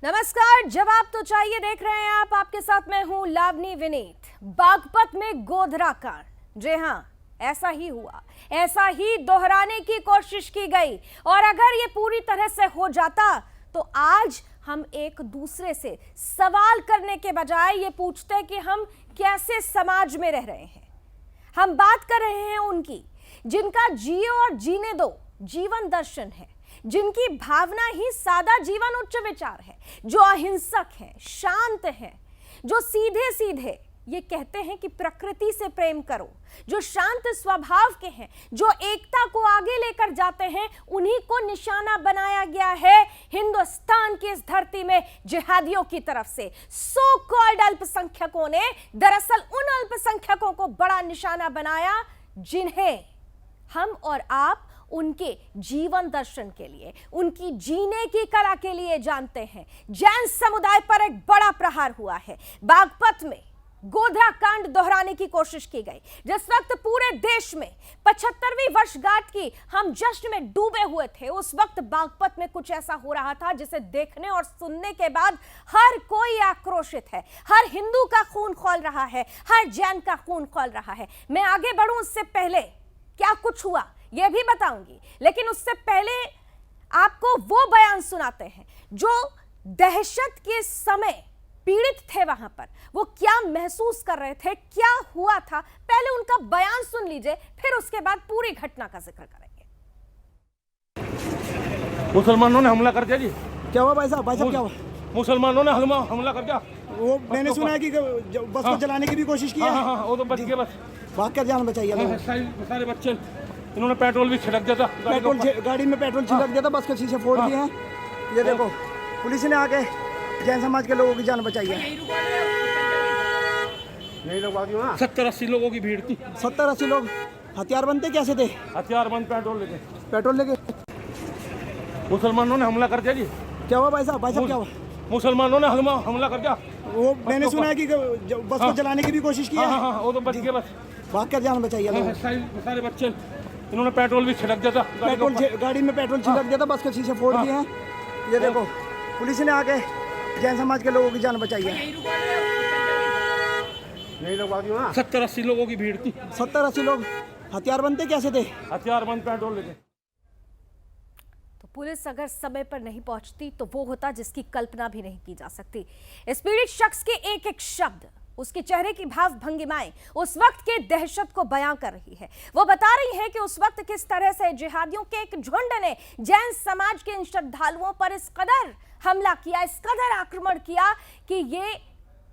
नमस्कार, जवाब तो चाहिए देख रहे हैं आप। आपके साथ मैं हूं लावनी विनीत। बागपत में गोधरा कांड, जी हां, ऐसा ही हुआ, ऐसा ही दोहराने की कोशिश की गई। और अगर ये पूरी तरह से हो जाता तो आज हम एक दूसरे से सवाल करने के बजाय ये पूछते कि हम कैसे समाज में रह रहे हैं। हम बात कर रहे हैं उनकी जिनका जियो और जीने दो जीवन दर्शन है, जिनकी भावना ही सादा जीवन उच्च विचार है, जो अहिंसक है, शांत है, जो सीधे सीधे ये कहते हैं कि प्रकृति से प्रेम करो, जो शांत स्वभाव के हैं, जो एकता को आगे लेकर जाते हैं, उन्हीं को निशाना बनाया गया है हिंदुस्तान की इस धरती में जिहादियों की तरफ से। सो कॉल्ड अल्पसंख्यकों ने दरअसल उन अल्पसंख्यकों को बड़ा निशाना बनाया जिन्हें हम और आप उनके जीवन दर्शन के लिए, उनकी जीने की कला के लिए जानते हैं। जैन समुदाय पर एक बड़ा प्रहार हुआ है। बागपत में गोधरा कांड दोहराने की कोशिश की गई। जिस वक्त पूरे देश में 75वीं वर्षगांठ की हम जश्न में डूबे हुए थे, उस वक्त बागपत में कुछ ऐसा हो रहा था जिसे देखने और सुनने के बाद हर कोई आक्रोशित है। हर हिंदू का खून खौल रहा है, हर जैन का खून खौल रहा है। मैं आगे बढ़ूं उससे पहले क्या कुछ हुआ यह भी बताऊंगी, लेकिन उससे पहले आपको वो बयान सुनाते हैं जो दहशत के समय पीड़ित थे, वहां पर वो क्या महसूस कर रहे थे, क्या हुआ था। पहले उनका बयान सुन लीजिए, फिर उसके बाद पूरी घटना का जिक्र करेंगे। मुसलमानों ने हमला कर दिया जी। क्या हुआ भाई साहब? क्या हुआ? मुसलमानों ने हमला कर दिया। वो मैंने सुना है कि बस को जलाने की भी कोशिश की है। हाँ, वो तो बच गया, बस भाग कर जान बचाइए। सारे बच्चे, इन्होंने पेट्रोल भी छिड़क दिया था, गाड़ी में पेट्रोल छिड़क दिया था, बस के शीशे फोड़ दिए हैं। ये देखो, पुलिस ने आके जैन समाज के लोगों की जान बचाई है। यही लोग 70-80 लोगों की भीड़ थी। 70-80 लोग हथियार बनते कैसे थे? हथियार बंद, पेट्रोल लेके। मुसलमानों ने हमला कर दिया जी। क्या हुआ भाई साहब? क्या हुआ? मुसलमानों ने हमला कर दिया। वो मैंने सुना है कि बस को जलाने की भी कोशिश की है। हाँ, वो तो बच गया, बस भाग कर जान बचाइए। सारे बच्चे, इन्होंने पेट्रोल भी छिड़क दिया था, गाड़ी में पेट्रोल छिड़क दिया था, बस के शीशे फोड़ दिए हैं। ये देखो, पुलिस ने आके जैन समाज के लोगों की जान बचाई है। यही लोग 70-80 लोगों की भीड़ थी। 70-80 लोग हथियार बनते कैसे थे? हथियार बंद, पेट्रोल लेके। तो पुलिस अगर समय पर नहीं पहुंचती तो वो होता जिसकी कल्पना भी नहीं की जा सकती। इस पीड़ित शख्स के एक एक शब्द, उसके चेहरे की भाव भंगिमाएं उस वक्त के दहशत को बयां कर रही है। वो बता रही है कि उस वक्त किस तरह से जिहादियों के एक झुंड ने जैन समाज के इन श्रद्धालुओं पर इस कदर हमला किया, इस कदर आक्रमण किया कि ये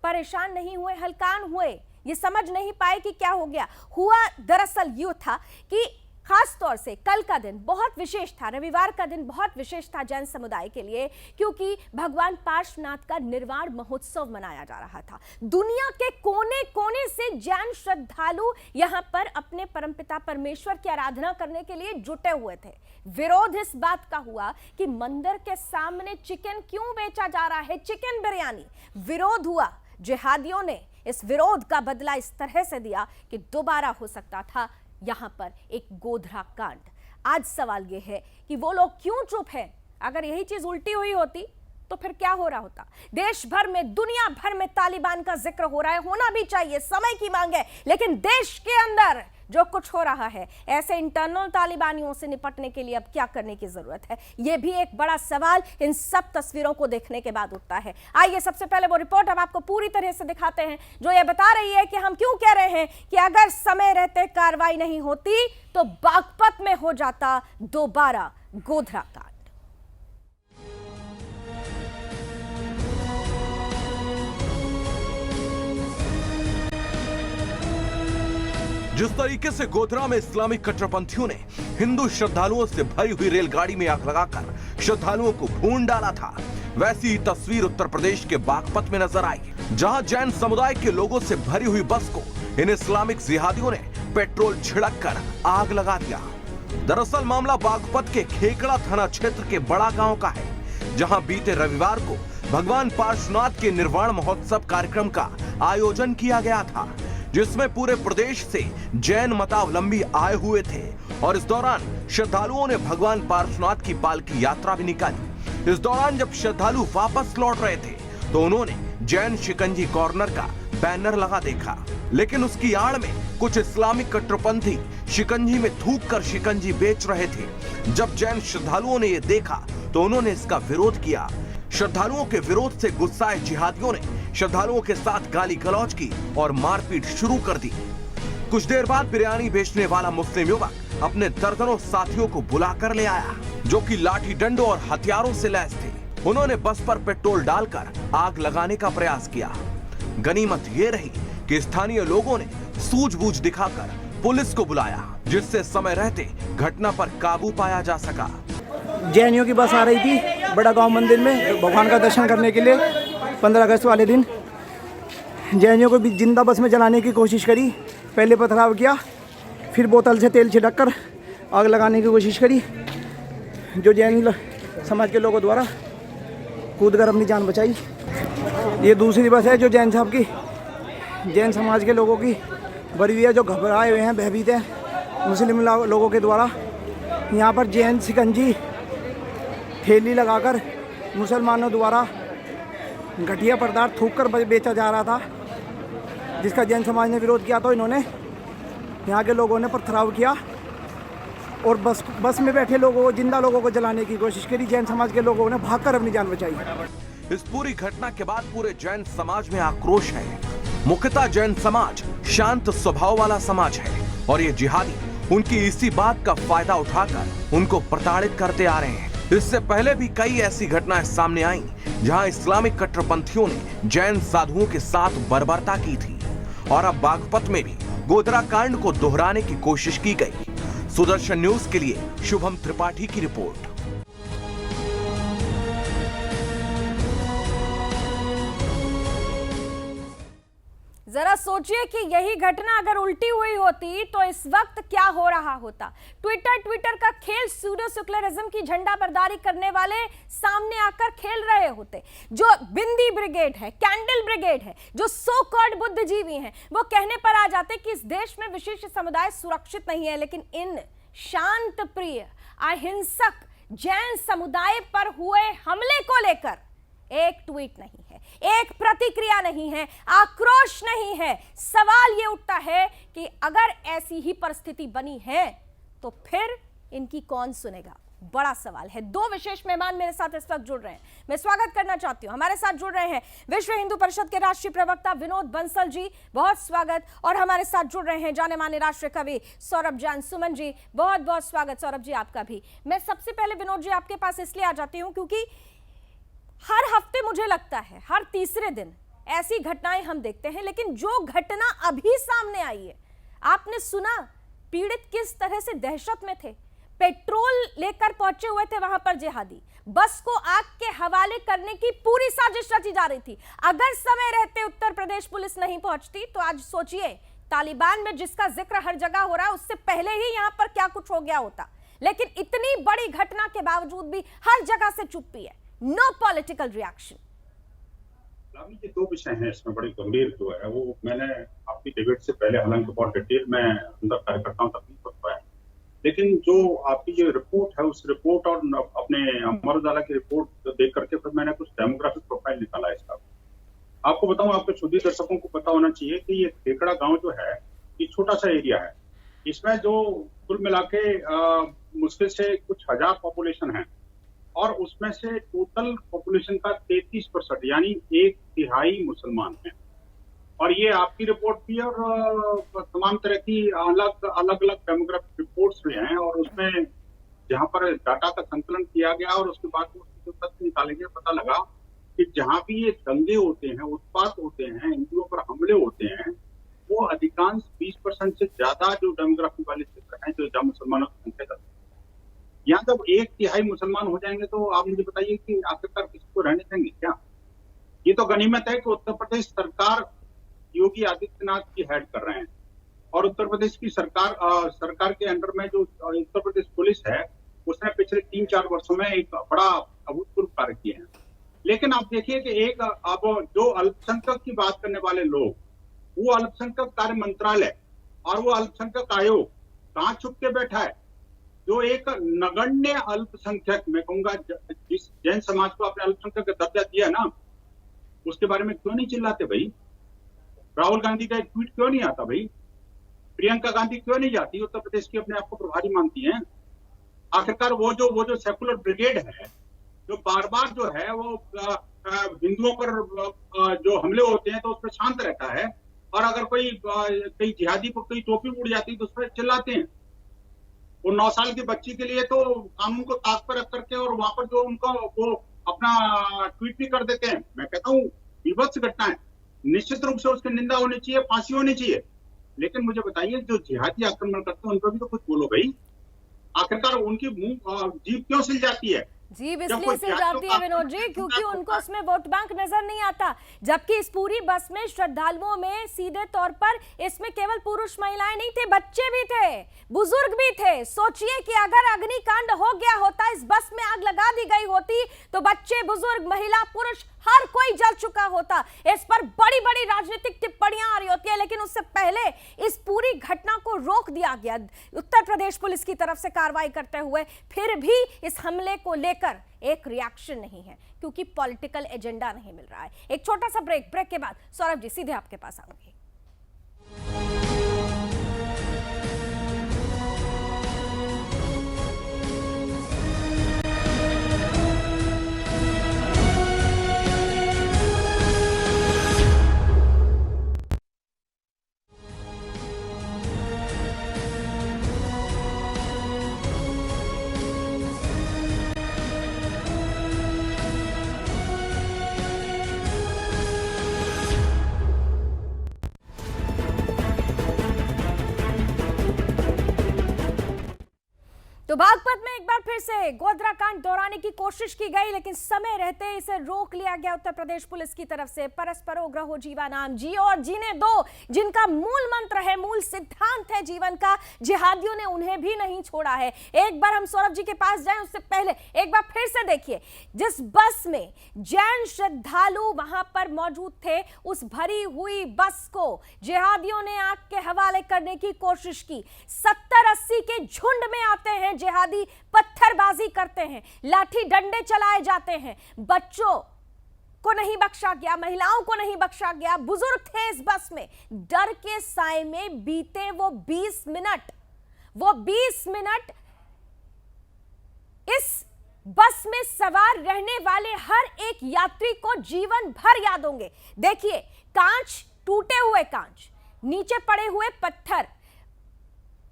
परेशान नहीं हुए, हलकान हुए, ये समझ नहीं पाए कि क्या हो गया। हुआ दरअसल यूं था कि खास तौर से कल का दिन बहुत विशेष था, रविवार का दिन बहुत विशेष था जैन समुदाय के लिए, क्योंकि भगवान पार्श्वनाथ का निर्वाण महोत्सव मनाया जा रहा था। दुनिया के कोने कोने से जैन श्रद्धालु यहां पर अपने परमपिता परमेश्वर की आराधना करने के लिए जुटे हुए थे। विरोध इस बात का हुआ कि मंदिर के सामने चिकन क्यों बेचा जा रहा है, चिकन बिरयानी। विरोध हुआ, जिहादियों ने इस विरोध का बदला इस तरह से दिया कि दोबारा हो सकता था यहां पर एक गोधरा कांड। आज सवाल यह है कि वो लोग क्यों चुप हैं? अगर यही चीज उल्टी हुई होती तो फिर क्या हो रहा होता? देश भर में, दुनिया भर में तालिबान का जिक्र हो रहा है, होना भी चाहिए, समय की मांग है, लेकिन देश के अंदर जो कुछ हो रहा है, ऐसे इंटरनल तालिबानियों से निपटने के लिए अब क्या करने की जरूरत है? यह भी एक बड़ा सवाल इन सब तस्वीरों को देखने के बाद उठता है। आइए सबसे पहले वो रिपोर्ट अब आपको पूरी तरह से दिखाते हैं जो ये बता रही है कि हम क्यों कह रहे हैं कि अगर समय रहते कार्रवाई नहीं होती तो बागपत में हो जाता दोबारा गोधरा कांड। जिस तरीके से गोधरा में इस्लामिक कट्टरपंथियों ने हिंदू श्रद्धालुओं से भरी हुई रेलगाड़ी में आग लगाकर श्रद्धालुओं को भून डाला था, वैसी ही तस्वीर उत्तर प्रदेश के बागपत में नजर आई, जहां जैन समुदाय के लोगों से भरी हुई बस को इन इस्लामिक जिहादियों ने पेट्रोल छिड़क कर आग लगा दिया। दरअसल मामला बागपत के खेकड़ा थाना क्षेत्र के बड़ा गांव का है, जहां बीते रविवार को भगवान पार्श्वनाथ के निर्वाण महोत्सव कार्यक्रम का आयोजन किया गया था, जिसमें पूरे प्रदेश से जैन मतावलंबी आए हुए थे और इस दौरान श्रद्धालुओं ने भगवान पार्श्वनाथ की पालकी यात्रा भी निकाली। इस दौरान जब श्रद्धालु वापस लौट रहे थे तो उन्होंने जैन शिकंजी कॉर्नर का बैनर लगा देखा, लेकिन उसकी आड़ में कुछ इस्लामिक कट्टरपंथी शिकंजी में थूक कर शिकंजी बेच रहे थे। जब जैन श्रद्धालुओं ने यह देखा तो उन्होंने इसका विरोध किया। श्रद्धालुओं के विरोध से गुस्साए जिहादियों ने श्रद्धालुओं के साथ गाली गलौज की और मारपीट शुरू कर दी। कुछ देर बाद बिरयानी बेचने वाला मुस्लिम युवक अपने दर्जनों साथियों को बुलाकर ले आया, जो कि लाठी डंडों और हथियारों से लैस थे। उन्होंने बस पर पेट्रोल डालकर आग लगाने का प्रयास किया। गनीमत ये रही कि स्थानीय लोगों ने सूझबूझ दिखाकर पुलिस को बुलाया, जिससे समय रहते घटना पर काबू पाया जा सका। जैनियों की बस आ रही थी बड़ा गांव मंदिर में भगवान का दर्शन करने के लिए 15 अगस्त वाले दिन। जैनियों को भी जिंदा बस में जलाने की कोशिश करी, पहले पथराव किया, फिर बोतल से तेल छिड़ककर आग लगाने की कोशिश करी। जो जैन समाज के लोगों द्वारा कूदकर अपनी जान बचाई। ये दूसरी बस है जो जैन साहब की, जैन समाज के लोगों की भरी हुई है, जो घबराए हुए हैं, भयभीत हैं मुस्लिम लोगों के द्वारा। यहाँ पर जैन शिकंजी ठेली लगाकर मुसलमानों द्वारा घटिया पदार्थ थूक कर बेचा जा रहा था, जिसका जैन समाज ने विरोध किया। तो इन्होंने, यहाँ के लोगों ने पथराव किया और बस में बैठे लोगों को, जिंदा लोगों को जलाने की कोशिश करी। जैन समाज के लोगों ने भागकर अपनी जान बचाई। इस पूरी घटना के बाद पूरे जैन समाज में आक्रोश है। मुख्यतः जैन समाज शांत स्वभाव वाला समाज है और ये जिहादी उनकी इसी बात का फायदा उठाकर उनको प्रताड़ित करते आ रहे हैं। इससे पहले भी कई ऐसी घटनाएं सामने आईं जहां इस्लामिक कट्टरपंथियों ने जैन साधुओं के साथ बर्बरता की थी, और अब बागपत में भी गोधरा कांड को दोहराने की कोशिश की गई। सुदर्शन न्यूज के लिए शुभम त्रिपाठी की रिपोर्ट। जरा सोचिए कि यही घटना अगर उल्टी हुई होती तो इस वक्त क्या हो रहा होता। ट्विटर का खेल सूडो सेक्युलरिज्म की झंडा बरदारी करने वाले सामने आकर खेल रहे होते। जो बिंदी ब्रिगेड है, कैंडल ब्रिगेड है, जो सो कॉल्ड बुद्धिजीवी हैं, वो कहने पर आ जाते कि इस देश में विशिष्ट समुदाय सुरक्षित नहीं है। लेकिन इन शांत प्रिय अहिंसक जैन समुदाय पर हुए हमले को लेकर एक ट्वीट नहीं है, एक प्रतिक्रिया नहीं है, आक्रोश नहीं है। सवाल यह उठता है कि अगर ऐसी ही परिस्थिति बनी है तो फिर इनकी कौन सुनेगा? बड़ा सवाल है। दो विशेष मेहमान मेरे साथ इस वक्त जुड़ रहे हैं, मैं स्वागत करना चाहती हूं। हमारे साथ जुड़ रहे हैं विश्व हिंदू परिषद के राष्ट्रीय प्रवक्ता विनोद बंसल जी, बहुत स्वागत। और हमारे साथ जुड़ रहे हैं जाने माने राष्ट्रीय कवि सौरभ जैन सुमन जी, बहुत बहुत स्वागत सौरभ जी आपका भी। मैं सबसे पहले विनोद जी आपके पास इसलिए आ जाती हूं क्योंकि हर हफ्ते मुझे लगता है हर तीसरे दिन ऐसी घटनाएं हम देखते हैं, लेकिन जो घटना अभी सामने आई है, आपने सुना पीड़ित किस तरह से दहशत में थे, पेट्रोल लेकर पहुंचे हुए थे वहां पर जिहादी, बस को आग के हवाले करने की पूरी साजिश रची जा रही थी। अगर समय रहते उत्तर प्रदेश पुलिस नहीं पहुंचती तो आज सोचिए तालिबान में जिसका जिक्र हर जगह हो रहा है उससे पहले ही यहां पर क्या कुछ हो गया होता। लेकिन इतनी बड़ी घटना के बावजूद भी हर जगह से चुप्पी है, नो पॉलिटिकल रिएक्शन। ये दो विषय हैं इसमें बड़े गंभीर जो है वो मैंने आपकी डिबेट से पहले हालांकि बहुत डिटेल में अंदर कार्यकर्ताओं तक नहीं पढ़ पाया, लेकिन जो आपकी जो रिपोर्ट है उस रिपोर्ट और अपने अमर उजाला की रिपोर्ट देख करके फिर मैंने कुछ डेमोग्राफिक प्रोफाइल निकाला इसका। आपको बताऊं, आपके शुद्धि दर्शकों को पता होना चाहिए कि ये खेकड़ा गांव जो है ये छोटा सा एरिया है। इसमें जो कुल मिला के मुश्किल से कुछ 1000 पॉपुलेशन है और उसमें से टोटल पॉपुलेशन का 33% यानी 1/3 मुसलमान हैं। और ये आपकी रिपोर्ट भी और तमाम तरह की अलग अलग डेमोग्राफिक रिपोर्ट्स भी हैं और उसमें जहां पर डाटा का संकलन किया गया और उसके बाद जो तथ्य निकाले गए पता लगा कि जहां भी ये दंगे होते हैं, उत्पात होते हैं, हिंदुओं पर हमले होते हैं, वो अधिकांश 20% से ज्यादा जो डेमोग्राफी वाले क्षेत्र हैं जो जहां मुसलमानों की संख्या करते हैं। यहाँ जब 1/3 मुसलमान हो जाएंगे तो आप मुझे बताइए कि आखिरकार किसी को रहने देंगे क्या? ये तो गनीमत है कि उत्तर प्रदेश सरकार योगी आदित्यनाथ की हेड कर रहे हैं और उत्तर प्रदेश की सरकार के अंडर में जो उत्तर प्रदेश पुलिस है उसने पिछले 3-4 वर्षों में एक बड़ा अभूतपूर्व कार्य किए हैं। लेकिन आप देखिए कि एक अब जो अल्पसंख्यक की बात करने वाले लोग, वो अल्पसंख्यक कार्य मंत्रालय और वो अल्पसंख्यक आयोग कहाँ छुप के बैठा है? जो एक नगण्य अल्पसंख्यक, मैं कहूंगा जिस जैन समाज को आपने अल्पसंख्यक का दर्जा दिया ना, उसके बारे में क्यों नहीं चिल्लाते भाई? राहुल गांधी का एक ट्वीट क्यों नहीं आता भाई? प्रियंका गांधी क्यों नहीं जाती? उत्तर प्रदेश की अपने आप को प्रभारी मानती हैं। आखिरकार वो जो सेकुलर ब्रिगेड है, जो बार बार जो है वो हिंदुओं पर जो हमले होते हैं तो उस पर शांत रहता है, और अगर कोई जिहादी पर कोई टोपी उड़ जाती है तो उस पर चिल्लाते हैं। वो 9 साल की बच्ची के लिए तो कानून को ताक पर रख करके और वहां पर जो उनको वो अपना ट्वीट भी कर देते हैं। मैं कहता हूँ विभत्स घटना है, निश्चित रूप से उसकी निंदा होनी चाहिए, फांसी होनी चाहिए। लेकिन मुझे बताइए, जो जिहादी आक्रमण करते हैं उन पर भी तो कुछ बोलो भाई। आखिरकार उनकी मुंह जीभ क्यों सिल जाती है? जीभ इसलिए सिल जाती है विनोद जी क्योंकि उनको उसमें वोट बैंक नजर नहीं आता, जबकि इस पूरी बस में श्रद्धालुओं में सीधे तौर पर इसमें केवल पुरुष महिलाएं नहीं थे, बच्चे भी थे, बुजुर्ग भी थे। सोचिए कि अगर अग्निकांड हो गया होता, इस बस में आग लगा दी गई होती, तो बच्चे, बुजुर्ग, महिला, पुरुष हर कोई जल चुका होता। इस पर बड़ी बड़ी राजनीतिक टिप्पणियां आ रही होती है, लेकिन उससे पहले इस पूरी घटना को रोक दिया गया उत्तर प्रदेश पुलिस की तरफ से कार्रवाई करते हुए। फिर भी इस हमले को लेकर एक रिएक्शन नहीं है क्योंकि पॉलिटिकल एजेंडा नहीं मिल रहा है। एक छोटा सा ब्रेक के बाद सौरभ जी सीधे आपके पास आऊंगी। तो बागपत में एक बार फिर से गोधरा कांड दोहराने की कोशिश की गई, लेकिन समय रहते इसे रोक लिया गया उत्तर प्रदेश पुलिस की तरफ से। परस्परो ग्रहो जीवानाम, जियो और जीने दो, जिनका मूल मंत्र है, मूल सिद्धांत है जीवन का, जिहादियों ने उन्हें भी नहीं छोड़ा है। एक बार हम सौरभ जी के पास जाएं उससे पहले एक बार फिर से देखिए, जिस बस में जैन श्रद्धालु वहां पर मौजूद थे, उस भरी हुई बस को जिहादियों ने आग के हवाले करने की कोशिश की। 70-80 के झुंड में आते हैं जिहादी, पत्थरबाजी करते हैं, लाठी डंडे चलाए जाते हैं। बच्चों को नहीं बख्शा गया, महिलाओं को नहीं बख्शा गया, बुजुर्ग थे इस बस में। डर के साए में बीते वो 20 मिनट इस बस में सवार रहने वाले हर एक यात्री को जीवन भर याद होंगे। देखिए, कांच, टूटे हुए कांच, नीचे पड़े हुए पत्थर,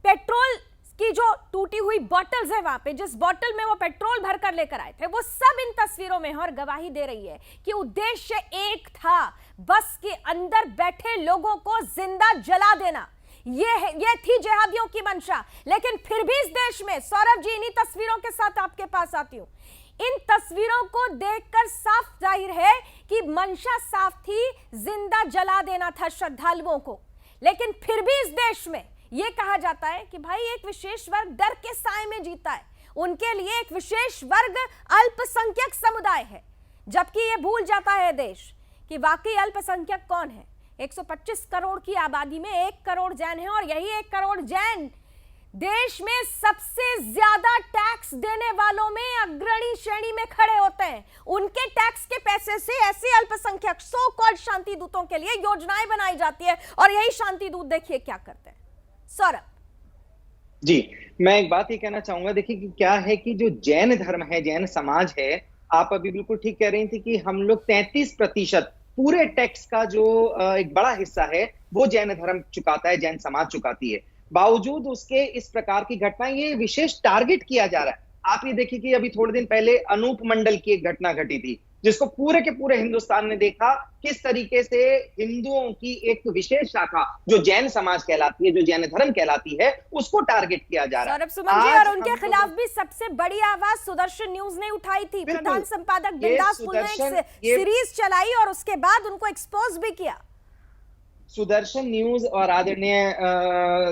पेट्रोल की जो टूटी हुई बॉटल्स है वहां पे, जिस बॉटल में वो पेट्रोल भरकर लेकर आए थे, वो सब इन तस्वीरों में है और गवाही दे रही है कि उद्देश्य एक था, बस के अंदर बैठे लोगों को जिंदा जला देना। ये थी जिहादियों की मंशा। लेकिन फिर भी इस देश में, सौरभ जी इन्हीं तस्वीरों के साथ आपके पास आती हूं, इन तस्वीरों को देखकर साफ जाहिर है कि मंशा साफ थी, जिंदा जला देना था श्रद्धालुओं को। लेकिन फिर भी इस देश में यह कहा जाता है कि भाई एक विशेष वर्ग डर के साए में जीता है, उनके लिए एक विशेष वर्ग अल्पसंख्यक समुदाय है, जबकि यह भूल जाता है देश कि वाकई अल्पसंख्यक कौन है। 125 करोड़ की आबादी में 1 करोड़ जैन है, और यही 1 करोड़ जैन देश में सबसे ज्यादा टैक्स देने वालों में अग्रणी श्रेणी में खड़े होते हैं। उनके टैक्स के पैसे से ऐसे अल्पसंख्यक सो कॉल्ड शांति दूतों के लिए योजनाएं बनाई जाती है, और यही शांति दूत देखिए क्या करते हैं। सौरभ जी, मैं एक बात ये कहना चाहूंगा, देखिए कि क्या है कि जो जैन धर्म है, जैन समाज है, आप अभी बिल्कुल ठीक कह रही थी कि हम लोग 33% पूरे टैक्स का जो एक बड़ा हिस्सा है वो जैन धर्म चुकाता है, जैन समाज चुकाती है। बावजूद उसके इस प्रकार की घटनाएं ये विशेष टारगेट किया जा रहा है। आप ये देखिए कि अभी थोड़े दिन पहले अनूप मंडल की एक घटना घटी थी, जिसको पूरे के पूरे हिंदुस्तान ने देखा, किस तरीके से हिंदुओं की एक विशेष शाखा जो जैन समाज कहलाती है, जो जैन धर्म कहलाती है, उसको टारगेट किया जा रहा है। सौरभ सुमन जी, और उनके खिलाफ भी सबसे बड़ी आवाज सुदर्शन न्यूज ने उठाई थी। प्रधान संपादक बिंदास पुल ने एक सीरीज चलाई और उसके बाद उनको एक्सपोज भी किया। सुदर्शन न्यूज और आदरणीय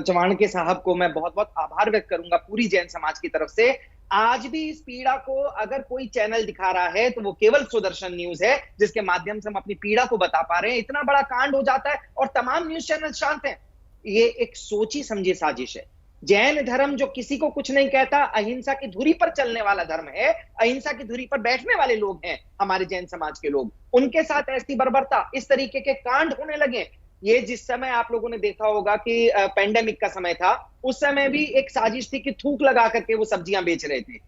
चौहान के साहब को मैं बहुत बहुत आभार व्यक्त करूंगा पूरी जैन समाज की तरफ से। आज भी इस पीड़ा को अगर कोई चैनल दिखा रहा है तो वो केवल सुदर्शन न्यूज है, जिसके माध्यम से हम अपनी पीड़ा को बता पा रहे हैं। इतना बड़ा कांड हो जाता है और तमाम न्यूज चैनल शांत हैं। ये एक सोची समझी साजिश है। जैन धर्म जो किसी को कुछ नहीं कहता, अहिंसा की धुरी पर चलने वाला धर्म है, अहिंसा की धुरी पर बैठने वाले लोग हैं हमारे जैन समाज के लोग, उनके साथ ऐसी बर्बरता, इस तरीके के कांड होने लगे। ये जिस समय आप लोगों ने देखा होगा कि पेंडेमिक का समय था, उस समय भी एक साजिश थी कि थूक लगा करके वो सब्जियां बेच रहे थे।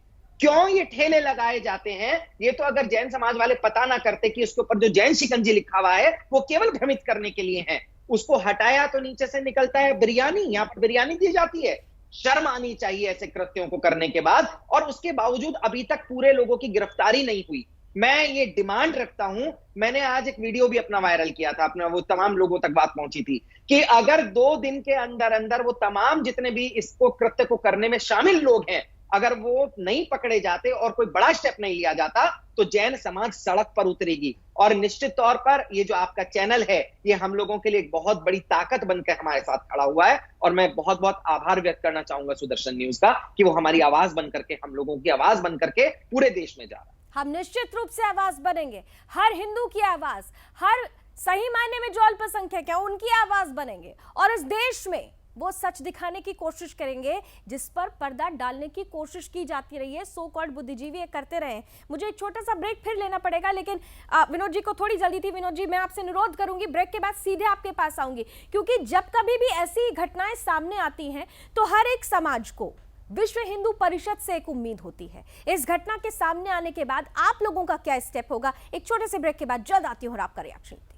क्यों ये ठेले लगाए जाते हैं? ये तो अगर जैन समाज वाले पता ना करते कि उसके ऊपर जो जैन शिकंजी लिखा हुआ है वो केवल भ्रमित करने के लिए है। उसको हटाया तो नीचे से निकलता है बिरयानी, यहां पर बिरयानी दी जाती है। शर्म आनी चाहिए ऐसे कृत्यों को करने के बाद, और उसके बावजूद अभी तक पूरे लोगों की गिरफ्तारी नहीं हुई। मैं ये डिमांड रखता हूं, मैंने आज एक वीडियो भी अपना वायरल किया था, अपना वो तमाम लोगों तक बात पहुंची थी कि अगर 2 दिन के अंदर अंदर वो तमाम जितने भी इसको कृत्य को करने में शामिल लोग हैं, अगर वो नहीं पकड़े जाते और कोई बड़ा स्टेप नहीं लिया जाता, तो जैन समाज सड़क पर उतरेगी। और निश्चित तौर पर ये जो आपका चैनल है, ये हम लोगों के लिए एक बहुत बड़ी ताकत बनकर हमारे साथ खड़ा हुआ है, और मैं बहुत बहुत आभार व्यक्त करना चाहूंगा सुदर्शन न्यूज का कि वो हमारी आवाज बनकर के, हम लोगों की आवाज बनकर के पूरे देश में जा रहा है। हम निश्चित रूप से आवाज बनेंगे, हर हिंदू की आवाज, हर सही मायने में जो अल्पसंख्यक है उनकी आवाज बनेंगे, और इस देश में वो सच दिखाने की कोशिश करेंगे जिस पर पर्दा डालने की कोशिश की जाती रही है, सो कॉल्ड बुद्धिजीवी ये करते रहे। मुझे एक छोटा सा ब्रेक फिर लेना पड़ेगा, लेकिन विनोद जी को थोड़ी जल्दी थी। विनोद जी, मैं आपसे अनुरोध करूंगी, ब्रेक के बाद सीधे आपके पास आऊंगी, क्योंकि जब कभी भी ऐसी घटनाएं सामने आती हैं तो हर एक समाज को विश्व हिंदू परिषद से एक उम्मीद होती है। इस घटना के सामने आने के बाद आप लोगों का क्या स्टेप होगा? एक छोटे से ब्रेक के बाद जल्द आती हूं और आपका रिएक्शन लेती हूं।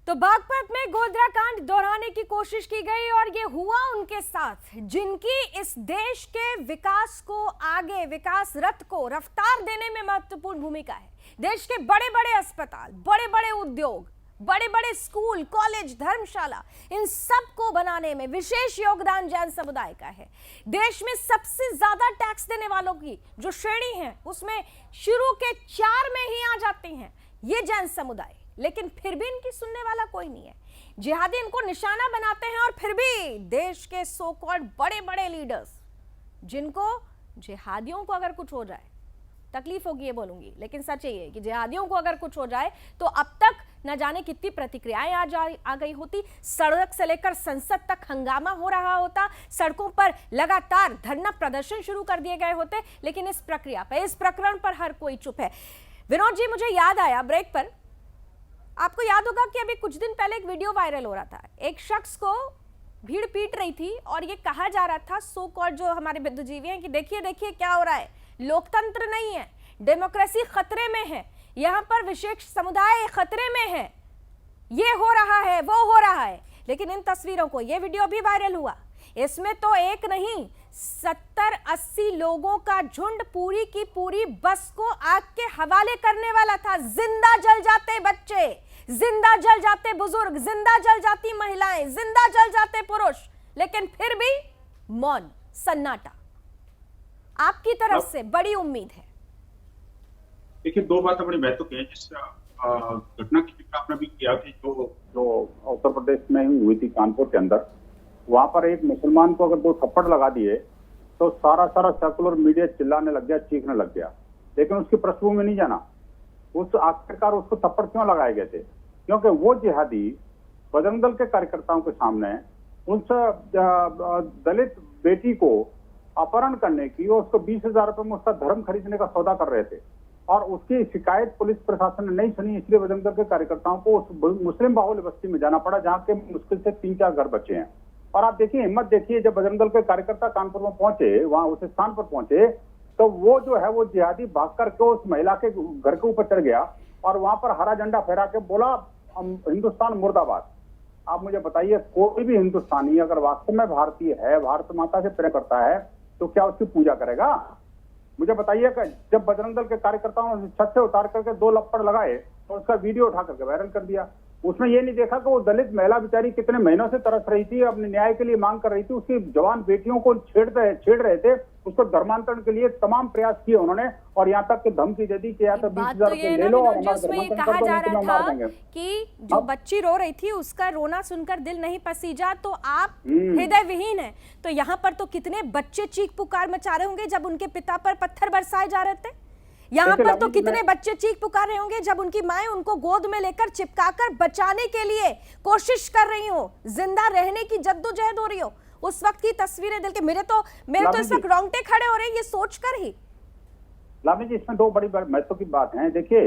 तो बागपत में गोधरा कांड दोहराने की कोशिश की गई, और ये हुआ उनके साथ जिनकी इस देश के विकास को आगे, विकास रथ को रफ्तार देने में महत्वपूर्ण भूमिका है। देश के बड़े बड़े अस्पताल, बड़े बड़े उद्योग, बड़े बड़े स्कूल, कॉलेज, धर्मशाला, इन सब को बनाने में विशेष योगदान जैन समुदाय का है। देश में सबसे ज्यादा टैक्स देने वालों की जो श्रेणी है उसमें शुरू के 4 में ही आ जाते हैं ये जैन समुदाय, लेकिन फिर भी इनकी सुनने वाला कोई नहीं है। जिहादी इनको निशाना बनाते हैं, और फिर भी देश के सो कॉल्ड बड़े बड़े लीडर्स, जिनको जिहादियों को अगर कुछ हो जाए, तकलीफ होगी ये बोलूंगी, लेकिन सच ये है कि जिहादियों को अगर कुछ हो जाए तो अब तक न जाने कितनी प्रतिक्रियाएं आ गई होती, सड़क से लेकर संसद तक हंगामा हो रहा होता, सड़कों पर लगातार धरना प्रदर्शन शुरू कर दिए गए होते, लेकिन इस प्रक्रिया पर, इस प्रकरण पर हर कोई चुप है। विनोद जी, मुझे याद आया ब्रेक पर, आपको याद होगा कि अभी कुछ दिन पहले एक वीडियो वायरल हो रहा था, एक शख्स को भीड़ पीट रही थी और ये कहा जा रहा था, सो कॉल्ड जो हमारे बुद्धिजीवी हैं, कि देखिए देखिए क्या हो रहा है, लोकतंत्र नहीं है, डेमोक्रेसी खतरे में है, यहाँ पर विशेष समुदाय खतरे में है, ये हो रहा है, वो हो रहा है। लेकिन इन तस्वीरों को, ये वीडियो भी वायरल हुआ, इसमें तो एक नहीं 70-80 लोगों का झुंड पूरी की पूरी बस को आग के हवाले करने वाला था। जिंदा जल जाते बच्चे, जिंदा जल जाते बुजुर्ग, जिंदा जल जाती महिलाएं, जिंदा जल जाते पुरुष, लेकिन फिर भी मौन, सन्नाटा। आपकी तरफ से बड़ी उम्मीद है। देखिए, 2 बातें बड़ी महत्वपूर्ण है। जिस घटना की जिक्र आपने भी किया कि जो उत्तर प्रदेश में हुई थी, कानपुर के अंदर, वहां पर एक मुसलमान को अगर 2 थप्पड़ लगा दिए तो सारा सेकुलर मीडिया चिल्लाने लग गया, चीखने लग गया, लेकिन उसकी पृष्ठभूमि में नहीं जाना उस आखिरकार उसको थप्पड़ क्यों लगाए गए थे। क्योंकि वो जिहादी बजरंग दल के कार्यकर्ताओं के सामने उस दलित बेटी को अपहरण करने की और उसको 20,000 रुपए में उसका धर्म खरीदने का सौदा कर रहे थे, और उसकी शिकायत पुलिस प्रशासन ने नहीं सुनी, इसलिए बजरंग दल के कार्यकर्ताओं को उस मुस्लिम बाहुल्य बस्ती में जाना पड़ा, जहाँ के मुश्किल से 3-4 घर बचे हैं। और आप देखिए, हिम्मत देखिए, जब बजरंग दल के कार्यकर्ता कानपुर में पहुंचे, वहां उस स्थान पर पहुंचे, तो वो जो है वो जिहादी भाग करके उस महिला के घर के ऊपर चढ़ गया और वहां पर हरा झंडा फहरा के बोला, हिंदुस्तान मुर्दाबाद। आप मुझे बताइए, कोई भी हिंदुस्तानी अगर वास्तव में भारतीय है, भारत माता से प्रेम करता है, तो क्या उसकी पूजा करेगा? मुझे बताइए कि जब बजरंग दल के कार्यकर्ताओं ने छत से उतार करके 2 लप्पड़ लगाए और उसका वीडियो उठा करके वायरल कर दिया। उसमें ये नहीं देखा कि वो दलित महिला बेचारी कितने महीनों से तरस रही थी, अपने न्याय के लिए मांग कर रही थी, उसकी जवान बेटियों को छेड़ रहे थे, उसको धर्मांतरण के लिए तमाम प्रयास किए उन्होंने, और यहाँ तक कि धमकी दे दी कि या तो 20,000 रुपए ले लो और हमारा धर्मांतरण कर दो, कहा नहीं तो जा मैं रहा मार था देंगे। कि जो बच्ची रो रही थी उसका रोना सुनकर दिल नहीं पसीजा, तो आप हृदय विहीन है। तो यहाँ पर तो कितने बच्चे चीख पुकार मचा रहे होंगे जब उनके पिता पर पत्थर बरसाए जा रहे थे। यहाँ पर तो कितने बच्चे चीख पुकार रहे होंगे जब उनकी माएं उनको गोद में लेकर चिपकाकर बचाने के लिए कोशिश कर रही हो, जिंदा रहने की जद्दोजहद हो रही हो। उस वक्त की तस्वीरें दिल के मेरे तो इस वक्त रोंगटे खड़े हो रहे हैं ये सोचकर ही। लामी जी, इसमें दो बड़ी महत्व की बात है। देखिए,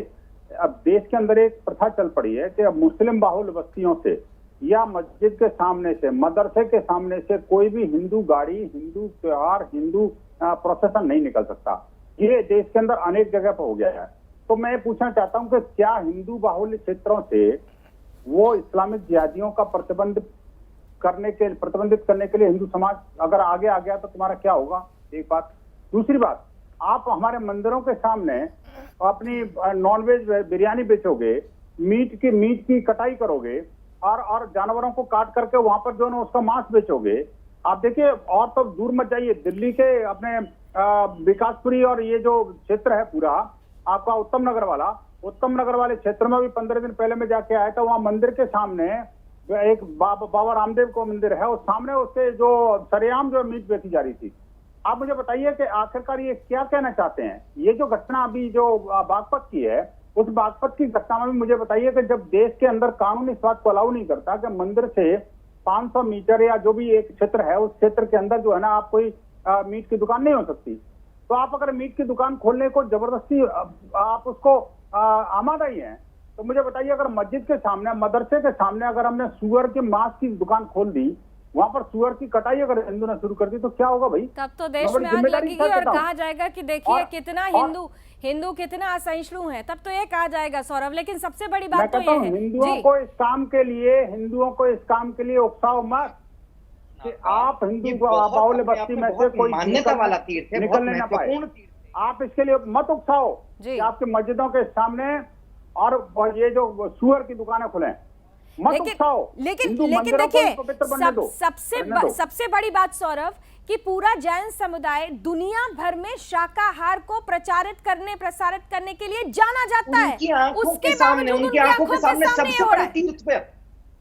अब देश के अंदर एक प्रथा चल पड़ी है कि अब मुस्लिम बाहुल बस्तियों से या मस्जिद के सामने से, मदरसे के सामने से कोई भी हिंदू गाड़ी, हिंदू त्योहार, हिंदू प्रोसेसन नहीं निकल सकता। ये देश के अंदर अनेक जगह पर हो गया है। तो मैं पूछना चाहता हूं कि क्या हिंदू बाहुल्य क्षेत्रों से वो इस्लामिक जिहादियों का प्रतिबंधित करने के लिए हिंदू समाज अगर आगे आ गया तो तुम्हारा क्या होगा? एक बात। दूसरी बात, आप हमारे मंदिरों के सामने अपनी नॉनवेज बिरयानी बेचोगे, मीट की कटाई करोगे और जानवरों को काट करके वहां पर जो है उसका मांस बेचोगे। आप देखिए, और तो दूर मत जाइए, दिल्ली के अपने विकासपुरी और ये जो क्षेत्र है पूरा आपका उत्तम नगर वाले क्षेत्र में भी 15 दिन पहले मैं जाके आया था। वहां मंदिर के सामने एक बाबा रामदेव को मंदिर है, उस सामने उससे जो सरेआम जो मीट बेची जा रही थी। आप मुझे बताइए कि आखिरकार ये क्या कहना चाहते हैं? ये जो घटना अभी जो बागपत की है, उस बागपत की घटना में भी मुझे बताइए कि जब देश के अंदर कानून इस बात को अलाउ नहीं करता कि मंदिर से 500 मीटर या जो भी एक क्षेत्र है उस क्षेत्र के अंदर जो है ना आप कोई मीट की दुकान नहीं हो सकती, तो आप अगर मीट की दुकान खोलने को जबरदस्ती आप उसको आमादा ही हैं, तो मुझे बताइए अगर मस्जिद के सामने, मदरसे के सामने अगर हमने सुअर के मांस की दुकान खोल दी, वहां पर सुअर की कटाई अगर हिंदू ने शुरू कर दी, तो क्या होगा भाई? तब तो देश में आग लगेगी और कहा जाएगा कि देखिए कितना हिंदू कितना असहिष्णु है। तब तो ये कहा जाएगा सौरभ। लेकिन सबसे बड़ी बात तो ये है, हिंदुओं को इस काम के लिए उकसाओ मत कि आप हिंदू बाहुल्य बस्ती में से कोई मान्यता वाला तीर्थ है, निकलने ना पाए। आप इसके लिए मत उकसाओ कि आपके मस्जिदों के सामने और ये जो सुअर की दुकानें खुले, मत उकसाओ। लेकिन देखिए, सबसे बड़ी बात सौरभ कि पूरा जैन समुदाय दुनिया भर में शाकाहार को प्रसारित करने के लिए जाना जाता है। उसके सामने उनकी आंखों के सामने सबसे बड़ा तीर्थ पे,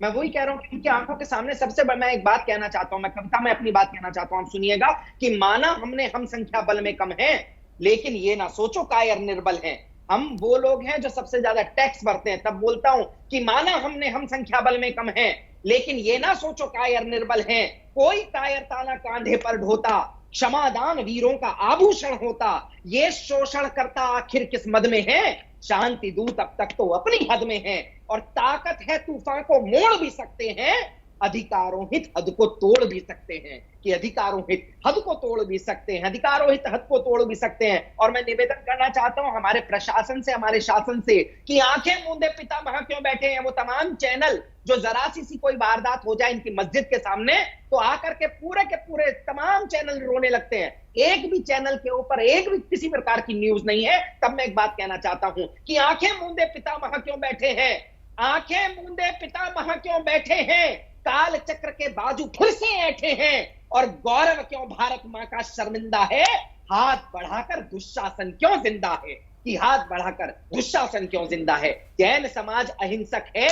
मैं वही कह रहा हूं कि उनकी आंखों के सामने सबसे बड़ा। मैं एक बात कहना चाहता हूं, मैं कविता में अपनी बात कहना चाहता हूं, आप सुनिएगा कि माना हमने हम संख्या बल में कम है, लेकिन ये ना सोचो कायर निर्बल हैं। हम वो लोग हैं जो सबसे ज्यादा टैक्स भरते हैं। तब बोलता हूं कि माना हमने हम संख्या बल में कम है, लेकिन ये ना सोचो कायर निर्बल हैं। कोई कायर ताना कांधे पर ढोता, क्षमादान वीरों का आभूषण होता। ये शोषण करता आखिर किस मद में है, शांति दूत अब तक तो अपनी हद में है। और ताकत है तूफान को मोड़ भी सकते हैं, अधिकारोहित हद को तोड़ भी सकते हैं। कि अधिकारोहित हद को तोड़ भी सकते हैं, अधिकारोहित हद को तोड़ भी सकते हैं। और मैं निवेदन करना चाहता हूं हमारे प्रशासन से, हमारे शासन से कि आंखें मूंदे पितामह क्यों बैठे हैं। वो तमाम चैनल जो जरा सी कोई वारदात हो जाए इनकी मस्जिद के सामने, तो आकर के पूरे तमाम चैनल रोने लगते हैं। एक भी चैनल के ऊपर एक भी किसी प्रकार की न्यूज नहीं है। तब मैं एक बात कहना चाहता हूं कि आंखें मूंदे पितामह क्यों बैठे हैं, आंखें मूंदे पितामह क्यों बैठे हैं, काल चक्र के बाजू फिर से ऐठे हैं, और गौरव क्यों भारत मां का शर्मिंदा है। हाथ बढ़ाकर दुशासन क्यों जिंदा है, कि हाथ बढ़ाकर दुशासन क्यों जिंदा है। जैन समाज अहिंसक है,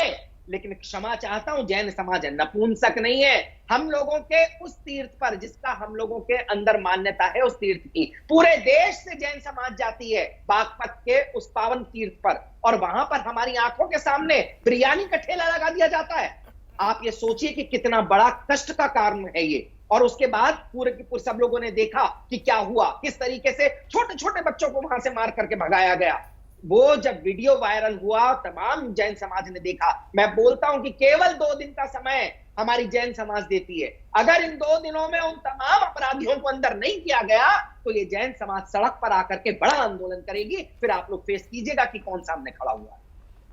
लेकिन क्षमा चाहता हूं, जैन समाज नपुंसक नहीं है। हम लोगों के उस तीर्थ पर जिसका हम लोगों के अंदर मान्यता है, उस तीर्थ की पूरे देश से जैन समाज जाती है बागपत के उस पावन तीर्थ पर, और वहां पर हमारी आंखों के सामने बिरयानी का ठेला लगा दिया जाता है। आप ये सोचिए कि कितना बड़ा कष्ट का कारण है ये। और उसके बाद पूरे के पूरे सब लोगों ने देखा कि क्या हुआ, किस तरीके से छोटे छोटे बच्चों को वहां से मार करके भगाया गया। वो जब वीडियो वायरल हुआ, तमाम जैन समाज ने देखा। मैं बोलता हूं कि केवल 2 दिन का समय हमारी जैन समाज देती है। अगर इन 2 दिनों में उन तमाम अपराधियों को अंदर नहीं किया गया, तो ये जैन समाज सड़क पर आकर के बड़ा आंदोलन करेगी। फिर आप लोग फेस कीजिएगा कि कौन सामने खड़ा हुआ है।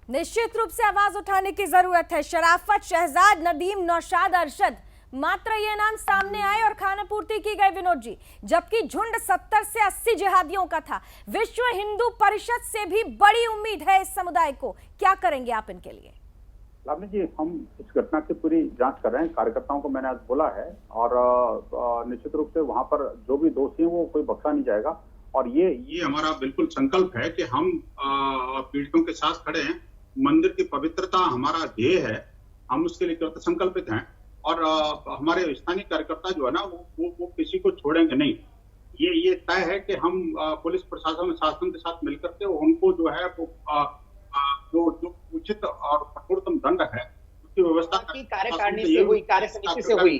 निश्चित रूप से आवाज उठाने की जरूरत है। शराफत, शहजाद, नदीम, नौशाद, अरशद, मात्र ये नाम सामने आए और खानापूर्ति की गई विनोद जी, जबकि झुंड 70 से 80 जिहादियों का था। विश्व हिंदू परिषद से भी बड़ी उम्मीद है इस समुदाय को, क्या करेंगे आप इनके लिए? लावनी जी, हम इस घटना की पूरी जांच कर रहे हैं। कार्यकर्ताओं को मैंने आज बोला है और निश्चित रूप से वहां पर जो भी दोषी हैं वो कोई बख्शा नहीं जाएगा। और ये हमारा बिल्कुल संकल्प है कि हम पीड़ितों के साथ खड़े हैं। मंदिर की पवित्रता हमारा ध्येय है, हम उसके लिए कृत संकल्पित हैं और हमारे स्थानीय कार्यकर्ता जो है ना वो किसी को छोड़ेंगे नहीं। ये तय है कि हम पुलिस प्रशासन शासन के साथ मिलकर के उनको जो है वो जो उचित और कठोरतम दंड है उसकी व्यवस्था कार्यकारिणी से हुई, कार्य समिति से हुई,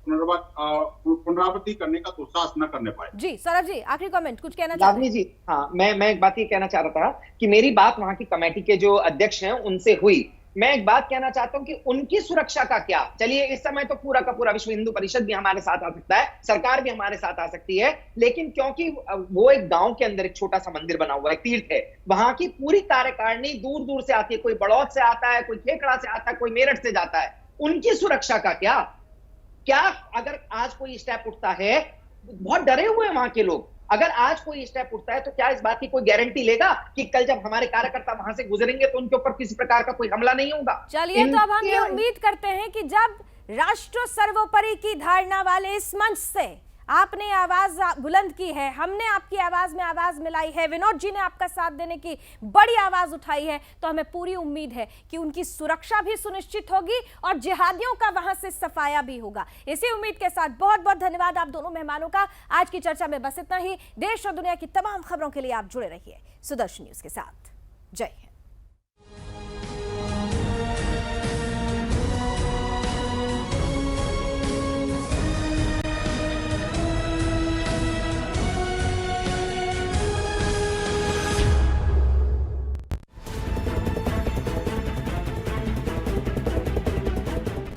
पुनरावृत्ति करने का दुस्साहस न करने पाए। जी सौरभ जी, आखिरी कमेंट कुछ कहना चाहते हैं? जी हाँ, मैं एक बात ये कहना चाह रहा था कि मेरी बात वहां की कमेटी के जो अध्यक्ष हैं उनसे हुई। मैं एक बात कहना चाहता हूं कि उनकी सुरक्षा का क्या। चलिए, इस समय तो पूरा का पूरा विश्व हिंदू परिषद भी हमारे साथ आ सकता है, सरकार भी हमारे साथ आ सकती है, लेकिन क्योंकि वो एक गांव के अंदर एक छोटा सा मंदिर बना हुआ है, तीर्थ है, वहां की पूरी कार्यकारिणी दूर दूर से आती है। कोई बड़ौद से आता है, कोई खेखड़ा से आता है, कोई मेरठ से जाता है। उनकी सुरक्षा का क्या अगर आज कोई स्टेप उठता है, बहुत डरे हुए हैं वहां के लोग, अगर आज कोई स्टेप उठता है तो क्या इस बात की कोई गारंटी लेगा कि कल जब हमारे कार्यकर्ता वहां से गुजरेंगे तो उनके ऊपर किसी प्रकार का कोई हमला नहीं होगा? चलिए, तो अब हम ये उम्मीद करते हैं कि जब राष्ट्र सर्वोपरि की धारणा वाले इस मंच से आपने आवाज बुलंद की है, हमने आपकी आवाज में आवाज मिलाई है, विनोद जी ने आपका साथ देने की बड़ी आवाज उठाई है, तो हमें पूरी उम्मीद है कि उनकी सुरक्षा भी सुनिश्चित होगी और जिहादियों का वहां से सफाया भी होगा। इसी उम्मीद के साथ बहुत बहुत धन्यवाद आप दोनों मेहमानों का। आज की चर्चा में बस इतना ही। देश और दुनिया की तमाम खबरों के लिए आप जुड़े रहिए सुदर्शन न्यूज के साथ। जय हिंद।